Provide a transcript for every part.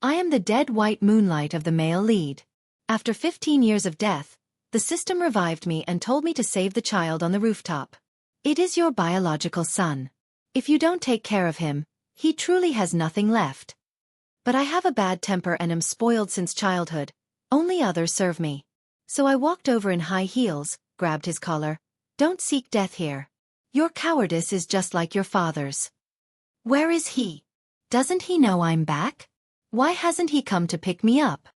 I am the dead white moonlight of the male lead. After 15 years of death, the system revived me and told me to save the child on the rooftop. It is your biological son. If you don't take care of him, he truly has nothing left. But I have a bad temper and am spoiled since childhood. Only others serve me. So I walked over in high heels, grabbed his collar. Don't seek death here. Your cowardice is just like your father's. Where is he? Doesn't he know I'm back? Why hasn't he come to pick me up?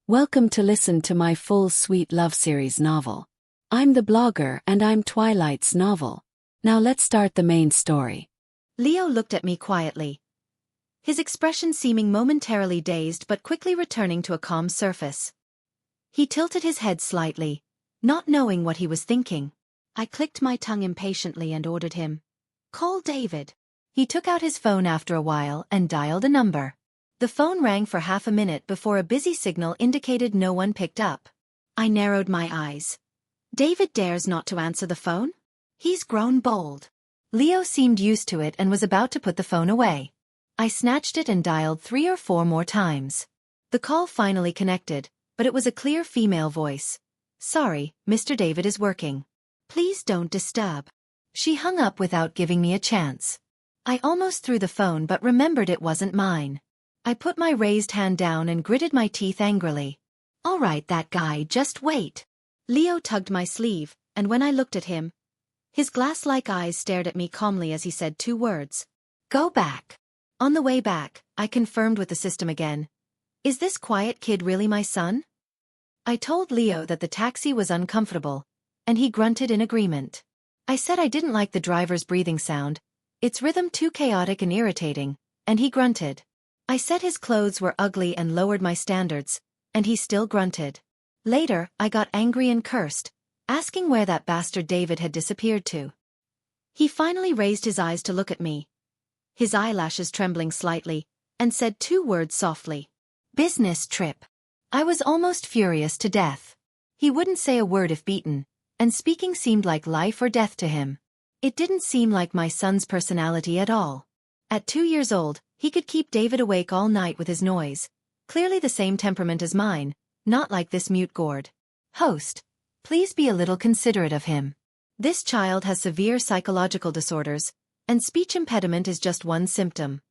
Welcome to listen to my full sweet love series novel. I'm the blogger and I'm Twilight's novel. Now let's start the main story. Leo looked at me quietly, his expression seeming momentarily dazed but quickly returning to a calm surface. He tilted his head slightly, not knowing what he was thinking. I clicked my tongue impatiently and ordered him, "Call David." He took out his phone after a while and dialed a number. The phone rang for half a minute before a busy signal indicated no one picked up. I narrowed my eyes. David dares not to answer the phone? He's grown bold. Leo seemed used to it and was about to put the phone away. I snatched it and dialed 3 or 4 more times. The call finally connected, but it was a clear female voice. "Sorry, Mr. David is working. Please don't disturb." She hung up without giving me a chance. I almost threw the phone but remembered it wasn't mine. I put my raised hand down and gritted my teeth angrily. "All right, that guy, just wait." Leo tugged my sleeve, and when I looked at him, his glass-like eyes stared at me calmly as he said 2 words. "Go back." On the way back, I confirmed with the system again. "Is this quiet kid really my son?" I told Leo that the taxi was uncomfortable, and he grunted in agreement. I said I didn't like the driver's breathing sound, its rhythm too chaotic and irritating, and he grunted. I said his clothes were ugly and lowered my standards, and he still grunted. Later, I got angry and cursed, asking where that bastard David had disappeared to. He finally raised his eyes to look at me, his eyelashes trembling slightly, and said 2 words softly. "Business trip." I was almost furious to death. He wouldn't say a word if beaten, and speaking seemed like life or death to him. It didn't seem like my son's personality at all. At 2 years old, he could keep David awake all night with his noise. Clearly the same temperament as mine, not like this mute gourd. "Host, please be a little considerate of him. This child has severe psychological disorders, and speech impediment is just one symptom."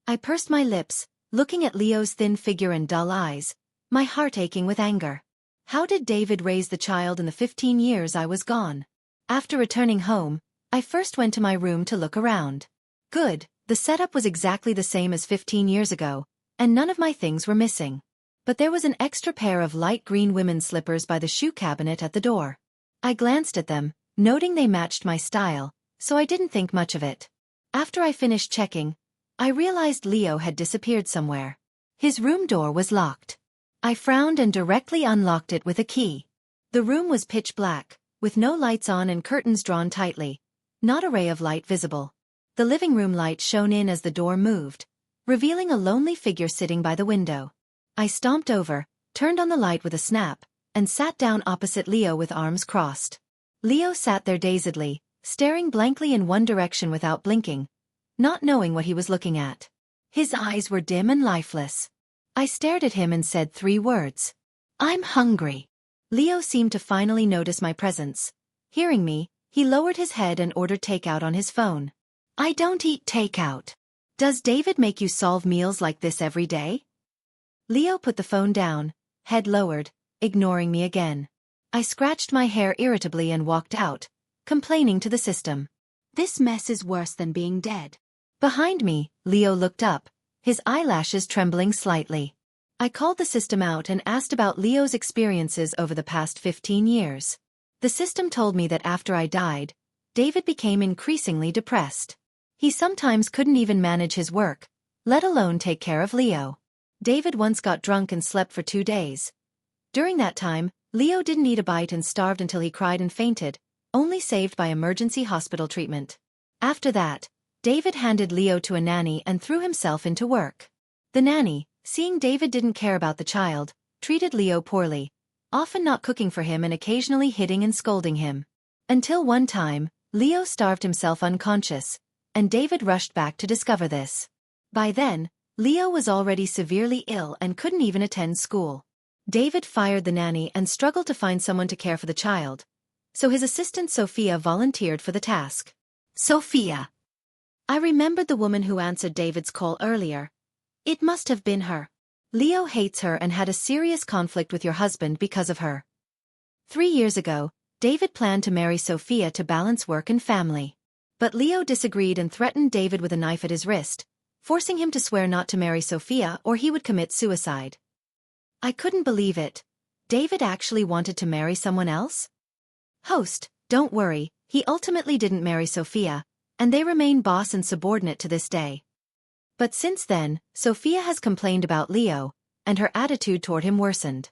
I pursed my lips, looking at Leo's thin figure and dull eyes, my heart aching with anger. How did David raise the child in the 15 years I was gone? After returning home, I first went to my room to look around. Good. The setup was exactly the same as 15 years ago, and none of my things were missing. But there was an extra pair of light green women's slippers by the shoe cabinet at the door. I glanced at them, noting they matched my style, so I didn't think much of it. After I finished checking, I realized Leo had disappeared somewhere. His room door was locked. I frowned and directly unlocked it with a key. The room was pitch black, with no lights on and curtains drawn tightly, not a ray of light visible. The living room light shone in as the door moved, revealing a lonely figure sitting by the window. I stomped over, turned on the light with a snap, and sat down opposite Leo with arms crossed. Leo sat there dazedly, staring blankly in one direction without blinking, not knowing what he was looking at. His eyes were dim and lifeless. I stared at him and said 3 words. "I'm hungry." Leo seemed to finally notice my presence. Hearing me, he lowered his head and ordered takeout on his phone. "I don't eat takeout. Does David make you solve meals like this every day?" Leo put the phone down, head lowered, ignoring me again. I scratched my hair irritably and walked out, complaining to the system. "This mess is worse than being dead." Behind me, Leo looked up, his eyelashes trembling slightly. I called the system out and asked about Leo's experiences over the past 15 years. The system told me that after I died, David became increasingly depressed. He sometimes couldn't even manage his work, let alone take care of Leo. David once got drunk and slept for 2 days. During that time, Leo didn't eat a bite and starved until he cried and fainted, only saved by emergency hospital treatment. After that, David handed Leo to a nanny and threw himself into work. The nanny, seeing David didn't care about the child, treated Leo poorly, often not cooking for him and occasionally hitting and scolding him. Until one time, Leo starved himself unconscious, and David rushed back to discover this. By then, Leo was already severely ill and couldn't even attend school. David fired the nanny and struggled to find someone to care for the child, so his assistant Sophia volunteered for the task. Sophia. I remembered the woman who answered David's call earlier. It must have been her. Leo hates her and had a serious conflict with your husband because of her. 3 years ago, David planned to marry Sophia to balance work and family. But Leo disagreed and threatened David with a knife at his wrist, forcing him to swear not to marry Sophia or he would commit suicide. I couldn't believe it. David actually wanted to marry someone else? Host, don't worry, he ultimately didn't marry Sophia, and they remain boss and subordinate to this day. But since then, Sophia has complained about Leo, and her attitude toward him worsened.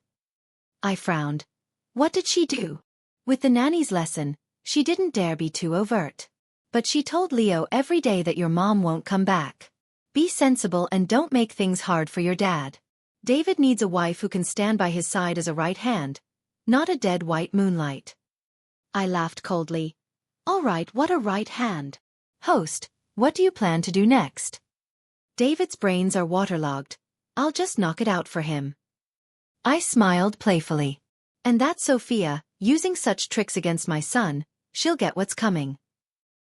I frowned. What did she do? With the nanny's lesson, she didn't dare be too overt. But she told Leo every day that your mom won't come back. Be sensible and don't make things hard for your dad. David needs a wife who can stand by his side as a right hand, not a dead white moonlight. I laughed coldly. All right, what a right hand. Host, what do you plan to do next? David's brains are waterlogged. I'll just knock it out for him. I smiled playfully. And that's Sophia, using such tricks against my son, she'll get what's coming.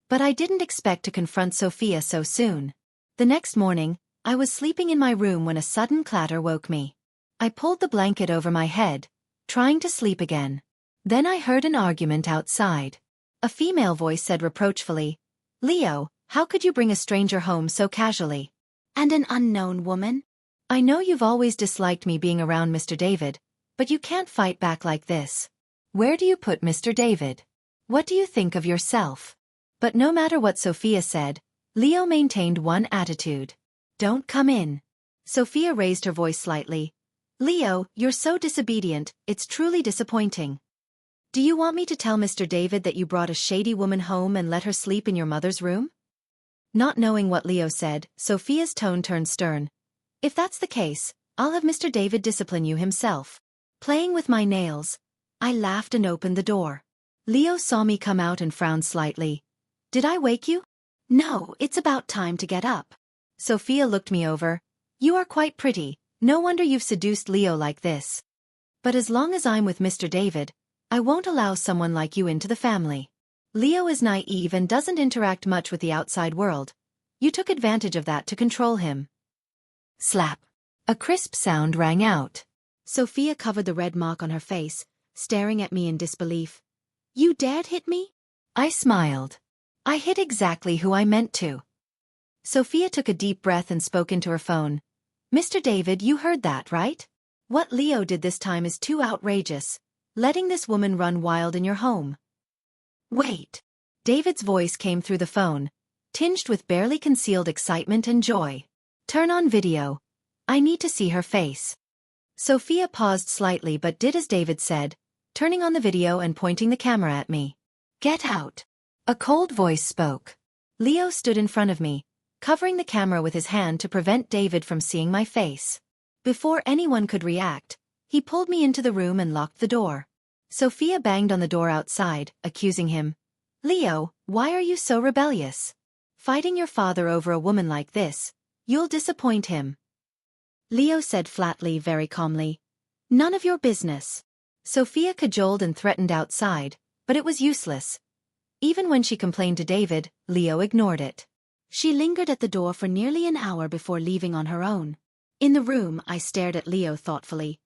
But I didn't expect to confront Sophia so soon. The next morning, I was sleeping in my room when a sudden clatter woke me. I pulled the blanket over my head, trying to sleep again. Then I heard an argument outside. A female voice said reproachfully, Leo, how could you bring a stranger home so casually? And an unknown woman? I know you've always disliked me being around Mr. David, but you can't fight back like this. Where do you put Mr. David? What do you think of yourself? But no matter what Sophia said, Leo maintained one attitude. Don't come in. Sophia raised her voice slightly. Leo, you're so disobedient, it's truly disappointing. Do you want me to tell Mr. David that you brought a shady woman home and let her sleep in your mother's room? Not knowing what Leo said, Sophia's tone turned stern. If that's the case, I'll have Mr. David discipline you himself. Playing with my nails, I laughed and opened the door. Leo saw me come out and frowned slightly. Did I wake you? No, it's about time to get up. Sophia looked me over. You are quite pretty, no wonder you've seduced Leo like this. But as long as I'm with Mr. David, I won't allow someone like you into the family. Leo is naive and doesn't interact much with the outside world. You took advantage of that to control him. Slap. A crisp sound rang out. Sophia covered the red mark on her face, staring at me in disbelief. You dared hit me? I smiled. I hit exactly who I meant to. Sophia took a deep breath and spoke into her phone. Mr. David, you heard that, right? What Leo did this time is too outrageous. Letting this woman run wild in your home. Wait. David's voice came through the phone, tinged with barely concealed excitement and joy. Turn on video. I need to see her face. Sophia paused slightly but did as David said, turning on the video and pointing the camera at me. Get out. A cold voice spoke. Leo stood in front of me, covering the camera with his hand to prevent David from seeing my face. Before anyone could react, he pulled me into the room and locked the door. Sophia banged on the door outside, accusing him. Leo, why are you so rebellious? Fighting your father over a woman like this, you'll disappoint him. Leo said flatly, very calmly. None of your business. Sophia cajoled and threatened outside, but it was useless. Even when she complained to David, Leo ignored it. She lingered at the door for nearly an hour before leaving on her own. In the room, I stared at Leo thoughtfully.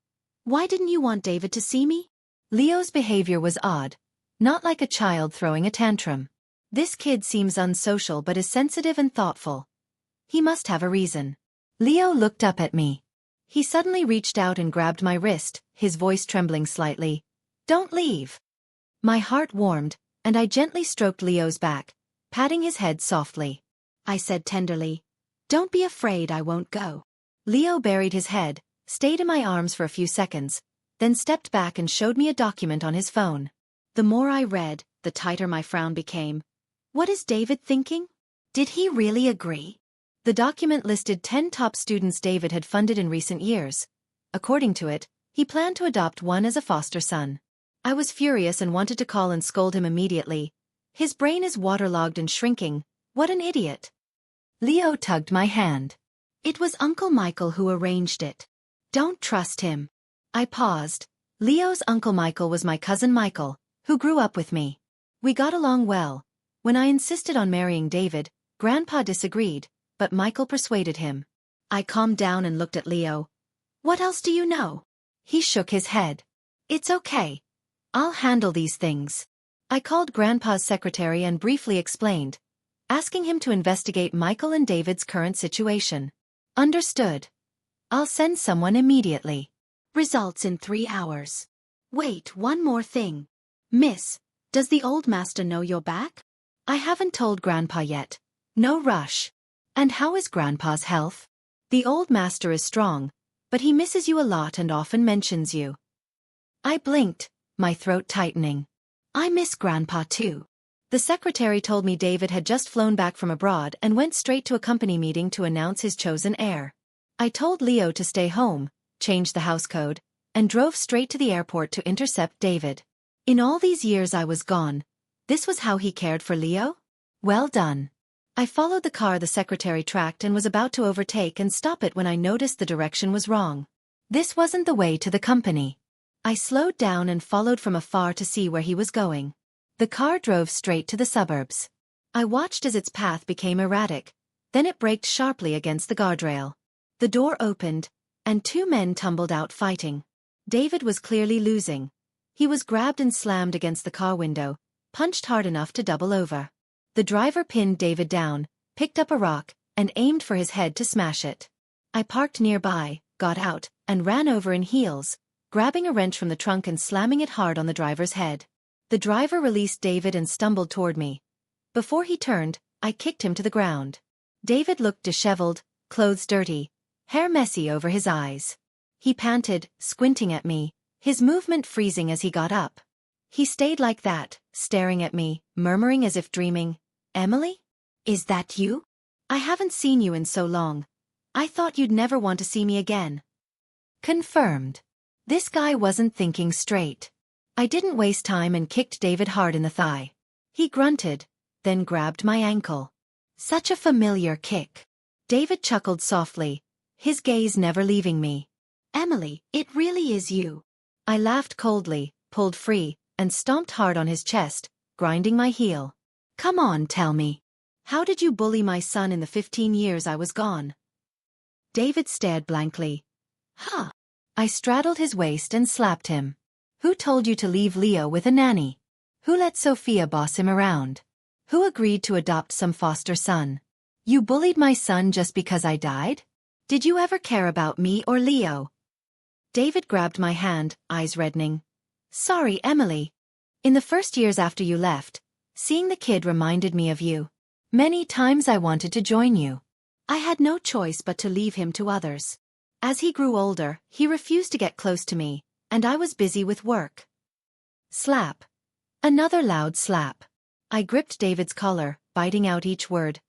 Why didn't you want David to see me? Leo's behavior was odd, not like a child throwing a tantrum. This kid seems unsocial but is sensitive and thoughtful. He must have a reason. Leo looked up at me. He suddenly reached out and grabbed my wrist, his voice trembling slightly. Don't leave. My heart warmed, and I gently stroked Leo's back, patting his head softly. I said tenderly, Don't be afraid, I won't go. Leo buried his head, stayed in my arms for a few seconds, then stepped back and showed me a document on his phone. The more I read, the tighter my frown became. What is David thinking? Did he really agree? The document listed 10 top students David had funded in recent years. According to it, he planned to adopt one as a foster son. I was furious and wanted to call and scold him immediately. His brain is waterlogged and shrinking. What an idiot. Leo tugged my hand. It was Uncle Michael who arranged it. Don't trust him. I paused. Leo's Uncle Michael was my cousin Michael, who grew up with me. We got along well. When I insisted on marrying David, Grandpa disagreed, but Michael persuaded him. I calmed down and looked at Leo. What else do you know? He shook his head. It's okay. I'll handle these things. I called Grandpa's secretary and briefly explained, asking him to investigate Michael and David's current situation. Understood. I'll send someone immediately. Results in 3 hours. Wait, one more thing. Miss, does the old master know you're back? I haven't told Grandpa yet. No rush. And how is Grandpa's health? The old master is strong, but he misses you a lot and often mentions you. I blinked, my throat tightening. I miss Grandpa too. The secretary told me David had just flown back from abroad and went straight to a company meeting to announce his chosen heir. I told Leo to stay home, changed the house code, and drove straight to the airport to intercept David. In all these years I was gone, this was how he cared for Leo? Well done. I followed the car the secretary tracked and was about to overtake and stop it when I noticed the direction was wrong. This wasn't the way to the company. I slowed down and followed from afar to see where he was going. The car drove straight to the suburbs. I watched as its path became erratic, then it braked sharply against the guardrail. The door opened, and 2 men tumbled out fighting. David was clearly losing. He was grabbed and slammed against the car window, punched hard enough to double over. The driver pinned David down, picked up a rock, and aimed for his head to smash it. I parked nearby, got out, and ran over in heels, grabbing a wrench from the trunk and slamming it hard on the driver's head. The driver released David and stumbled toward me. Before he turned, I kicked him to the ground. David looked disheveled, clothes dirty, hair messy over his eyes. He panted, squinting at me, his movement freezing as he got up. He stayed like that, staring at me, murmuring as if dreaming, "Emily? Is that you? I haven't seen you in so long. I thought you'd never want to see me again." Confirmed. This guy wasn't thinking straight. I didn't waste time and kicked David hard in the thigh. He grunted, then grabbed my ankle. Such a familiar kick. David chuckled softly, his gaze never leaving me. "Emily, it really is you." I laughed coldly, pulled free, and stomped hard on his chest, grinding my heel. "Come on, tell me. How did you bully my son in the 15 years I was gone?" David stared blankly. "Huh." I straddled his waist and slapped him. "Who told you to leave Leo with a nanny? Who let Sophia boss him around? Who agreed to adopt some foster son? You bullied my son just because I died? Did you ever care about me or Leo?" David grabbed my hand, eyes reddening. "Sorry, Emily. In the first years after you left, seeing the kid reminded me of you. Many times I wanted to join you. I had no choice but to leave him to others. As he grew older, he refused to get close to me, and I was busy with work." Slap. Another loud slap. I gripped David's collar, biting out each word.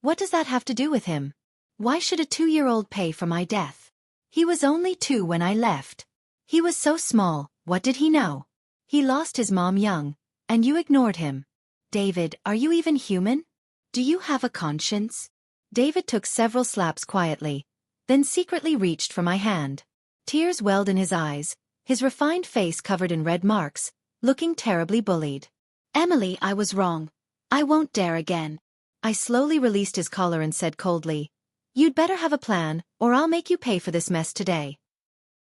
What does that have to do with him? Why should a 2-year-old pay for my death? He was only 2 when I left. He was so small, what did he know? He lost his mom young, and you ignored him. David, are you even human? Do you have a conscience? David took several slaps quietly, then secretly reached for my hand. Tears welled in his eyes, his refined face covered in red marks, looking terribly bullied. "Emily, I was wrong. I won't dare again." I slowly released his collar and said coldly, "You'd better have a plan, or I'll make you pay for this mess today."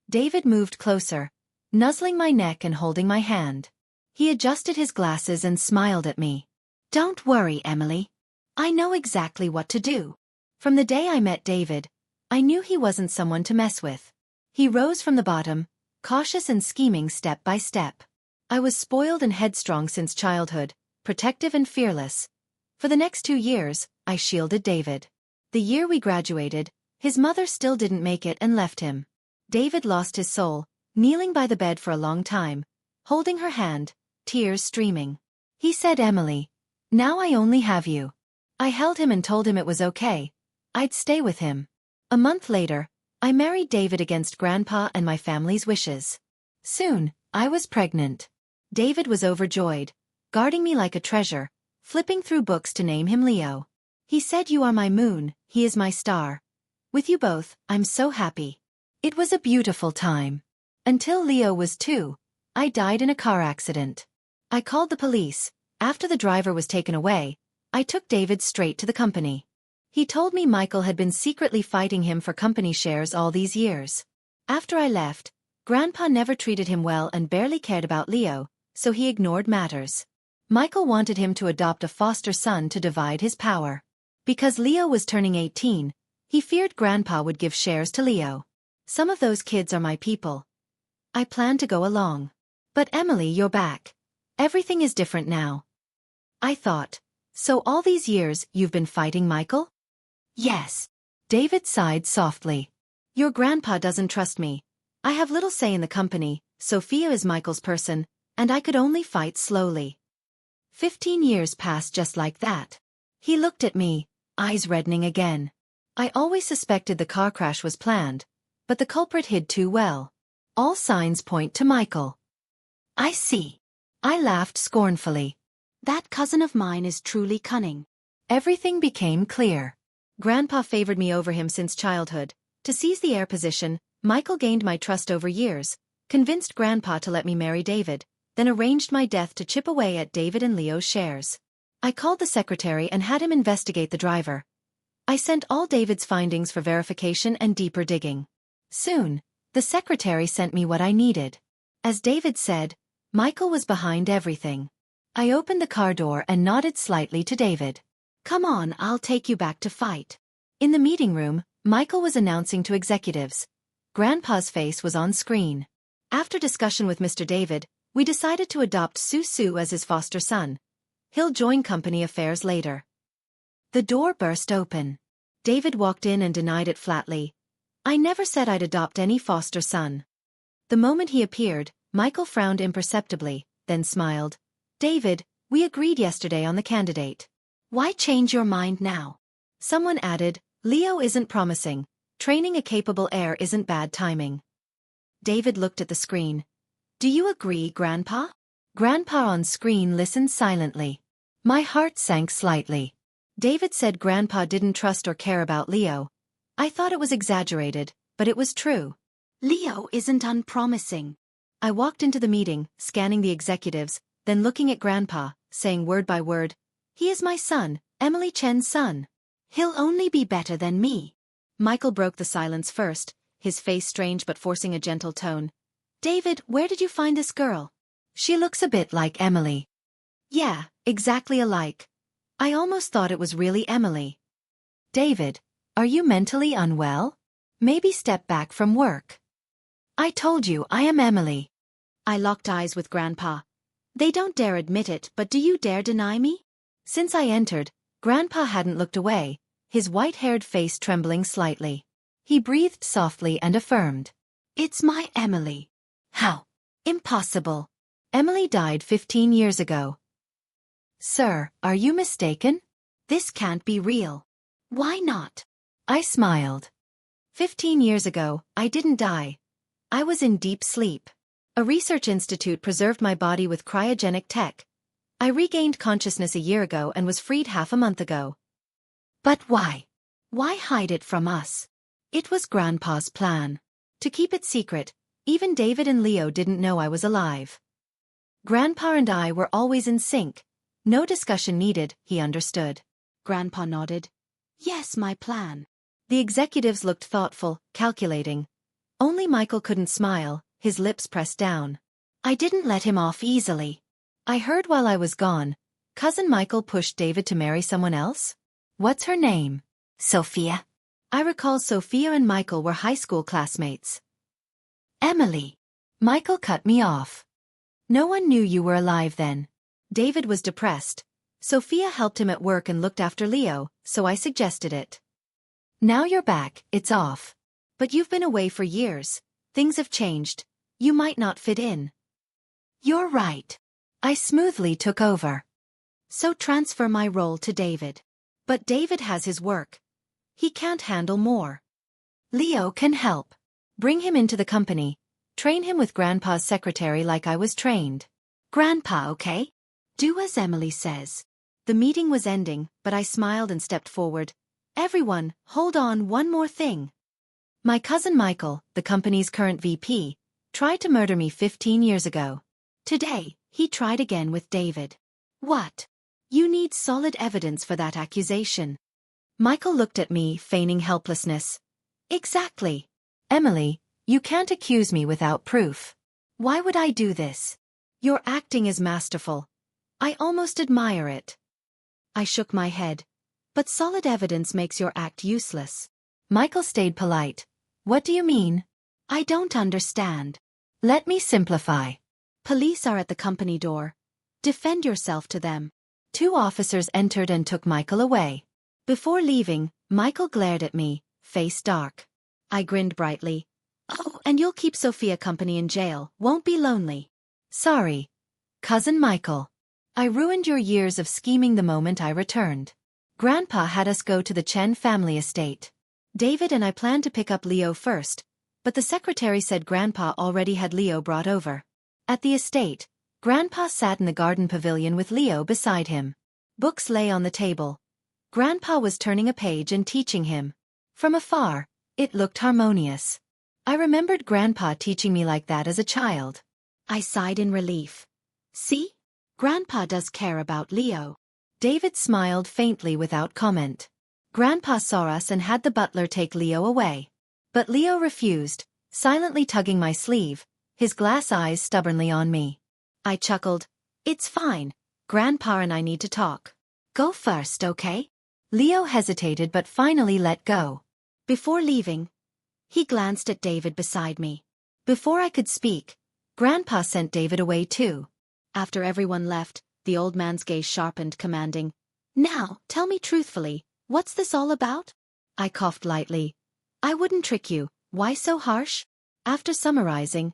David moved closer, nuzzling my neck and holding my hand. He adjusted his glasses and smiled at me. "Don't worry, Emily. I know exactly what to do." From the day I met David, I knew he wasn't someone to mess with. He rose from the bottom, cautious and scheming step by step. I was spoiled and headstrong since childhood, protective and fearless. For the next 2 years, I shielded David. The year we graduated, his mother still didn't make it and left him. David lost his soul, kneeling by the bed for a long time, holding her hand, tears streaming. He said, "Emily, now I only have you." I held him and told him it was okay. I'd stay with him. A month later, I married David against Grandpa and my family's wishes. Soon, I was pregnant. David was overjoyed, guarding me like a treasure, flipping through books to name him Leo. He said, "You are my moon, he is my star. With you both, I'm so happy. It was a beautiful time. Until Leo was 2. I died in a car accident. I called the police. After the driver was taken away, I took David straight to the company. He told me Michael had been secretly fighting him for company shares all these years. After I left, Grandpa never treated him well and barely cared about Leo, so he ignored matters. Michael wanted him to adopt a foster son to divide his power. Because Leo was turning 18, he feared Grandpa would give shares to Leo. Some of those kids are my people. I plan to go along. But Emily, you're back. Everything is different now. I thought, so all these years you've been fighting Michael? Yes. David sighed softly. Your grandpa doesn't trust me. I have little say in the company, Sophia is Michael's person, and I could only fight slowly. 15 years passed just like that. He looked at me, eyes reddening again. I always suspected the car crash was planned, but the culprit hid too well. All signs point to Michael. I see. I laughed scornfully. That cousin of mine is truly cunning. Everything became clear. Grandpa favored me over him since childhood. To seize the heir position, Michael gained my trust over years, convinced Grandpa to let me marry David, then arranged my death to chip away at David and Leo's shares. I called the secretary and had him investigate the driver. I sent all David's findings for verification and deeper digging. Soon, the secretary sent me what I needed. As David said, Michael was behind everything. I opened the car door and nodded slightly to David. Come on, I'll take you back to fight. In the meeting room, Michael was announcing to executives. Grandpa's face was on screen. After discussion with Mr. David, we decided to adopt Su as his foster son. He'll join company affairs later. The door burst open. David walked in and denied it flatly. I never said I'd adopt any foster son. The moment he appeared, Michael frowned imperceptibly, then smiled. David, we agreed yesterday on the candidate. Why change your mind now? Someone added, Leo isn't promising. Training a capable heir isn't bad timing. David looked at the screen. Do you agree, Grandpa? Grandpa on screen listened silently. My heart sank slightly. David said Grandpa didn't trust or care about Leo. I thought it was exaggerated, but it was true. Leo isn't unpromising. I walked into the meeting, scanning the executives, then looking at Grandpa, saying word by word, he is my son, Emily Chen's son. He'll only be better than me. Michael broke the silence first, his face strange but forcing a gentle tone. David, where did you find this girl? She looks a bit like Emily. Yeah, exactly alike. I almost thought it was really Emily. David, are you mentally unwell? Maybe step back from work. I told you I am Emily. I locked eyes with Grandpa. They don't dare admit it, but do you dare deny me? Since I entered, Grandpa hadn't looked away, his white-haired face trembling slightly. He breathed softly and affirmed. It's my Emily. How? Impossible. Emily died 15 years ago. Sir, are you mistaken? This can't be real. Why not? I smiled. 15 years ago, I didn't die. I was in deep sleep. A research institute preserved my body with cryogenic tech. I regained consciousness a year ago and was freed half a month ago. But why? Why hide it from us? It was Grandpa's plan. To keep it secret, even David and Leo didn't know I was alive. Grandpa and I were always in sync. No discussion needed, he understood. Grandpa nodded. Yes, my plan. The executives looked thoughtful, calculating. Only Michael couldn't smile, his lips pressed down. I didn't let him off easily. I heard while I was gone, Cousin Michael pushed David to marry someone else? What's her name? Sophia. I recall Sophia and Michael were high school classmates. Emily. Michael cut me off. No one knew you were alive then. David was depressed. Sophia helped him at work and looked after Leo, so I suggested it. Now you're back, it's off. But you've been away for years. Things have changed. You might not fit in. You're right. I smoothly took over. So transfer my role to David. But David has his work. He can't handle more. Leo can help. Bring him into the company. Train him with Grandpa's secretary like I was trained. Grandpa, okay? Do as Emily says. The meeting was ending, but I smiled and stepped forward. Everyone, hold on, one more thing. My cousin Michael, the company's current VP, tried to murder me 15 years ago. Today, he tried again with David. What? You need solid evidence for that accusation. Michael looked at me, feigning helplessness. Exactly. Emily, you can't accuse me without proof. Why would I do this? Your acting is masterful. I almost admire it. I shook my head. But solid evidence makes your act useless. Michael stayed polite. What do you mean? I don't understand. Let me simplify. Police are at the company door. Defend yourself to them. 2 officers entered and took Michael away. Before leaving, Michael glared at me, face dark. I grinned brightly. Oh, and you'll keep Sophia company in jail, won't be lonely. Sorry. Cousin Michael. I ruined your years of scheming the moment I returned. Grandpa had us go to the Chen family estate. David and I planned to pick up Leo first, but the secretary said Grandpa already had Leo brought over. At the estate, Grandpa sat in the garden pavilion with Leo beside him. Books lay on the table. Grandpa was turning a page and teaching him. From afar, it looked harmonious. I remembered Grandpa teaching me like that as a child. I sighed in relief. See? Grandpa does care about Leo. David smiled faintly without comment. Grandpa saw us and had the butler take Leo away. But Leo refused, silently tugging my sleeve, his glass eyes stubbornly on me. I chuckled. It's fine. Grandpa and I need to talk. Go first, okay? Leo hesitated but finally let go. Before leaving, he glanced at David beside me. Before I could speak, Grandpa sent David away too. After everyone left, the old man's gaze sharpened, commanding, Now, tell me truthfully, what's this all about? I coughed lightly. I wouldn't trick you, why so harsh? After summarizing,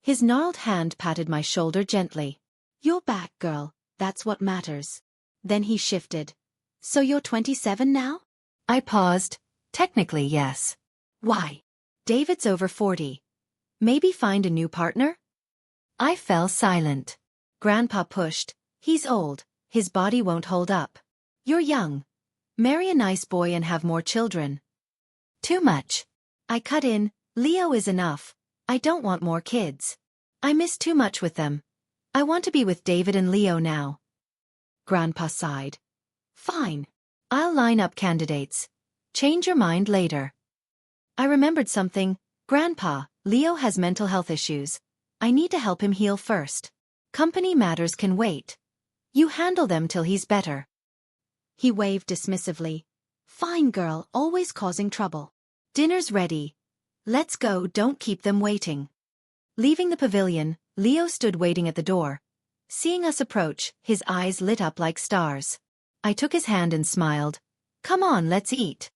his gnarled hand patted my shoulder gently. You're back, girl, that's what matters. Then he shifted. So you're 27 now? I paused. Technically, yes. Why? David's over 40. Maybe find a new partner? I fell silent. Grandpa pushed. He's old, his body won't hold up. You're young. Marry a nice boy and have more children. Too much. I cut in, Leo is enough. I don't want more kids. I miss too much with them. I want to be with David and Leo now. Grandpa sighed. Fine. I'll line up candidates. Change your mind later. I remembered something. Grandpa, Leo has mental health issues. I need to help him heal first. Company matters can wait. You handle them till he's better. He waved dismissively. Fine girl, always causing trouble. Dinner's ready. Let's go, don't keep them waiting. Leaving the pavilion, Leo stood waiting at the door. Seeing us approach, his eyes lit up like stars. I took his hand and smiled. Come on, let's eat.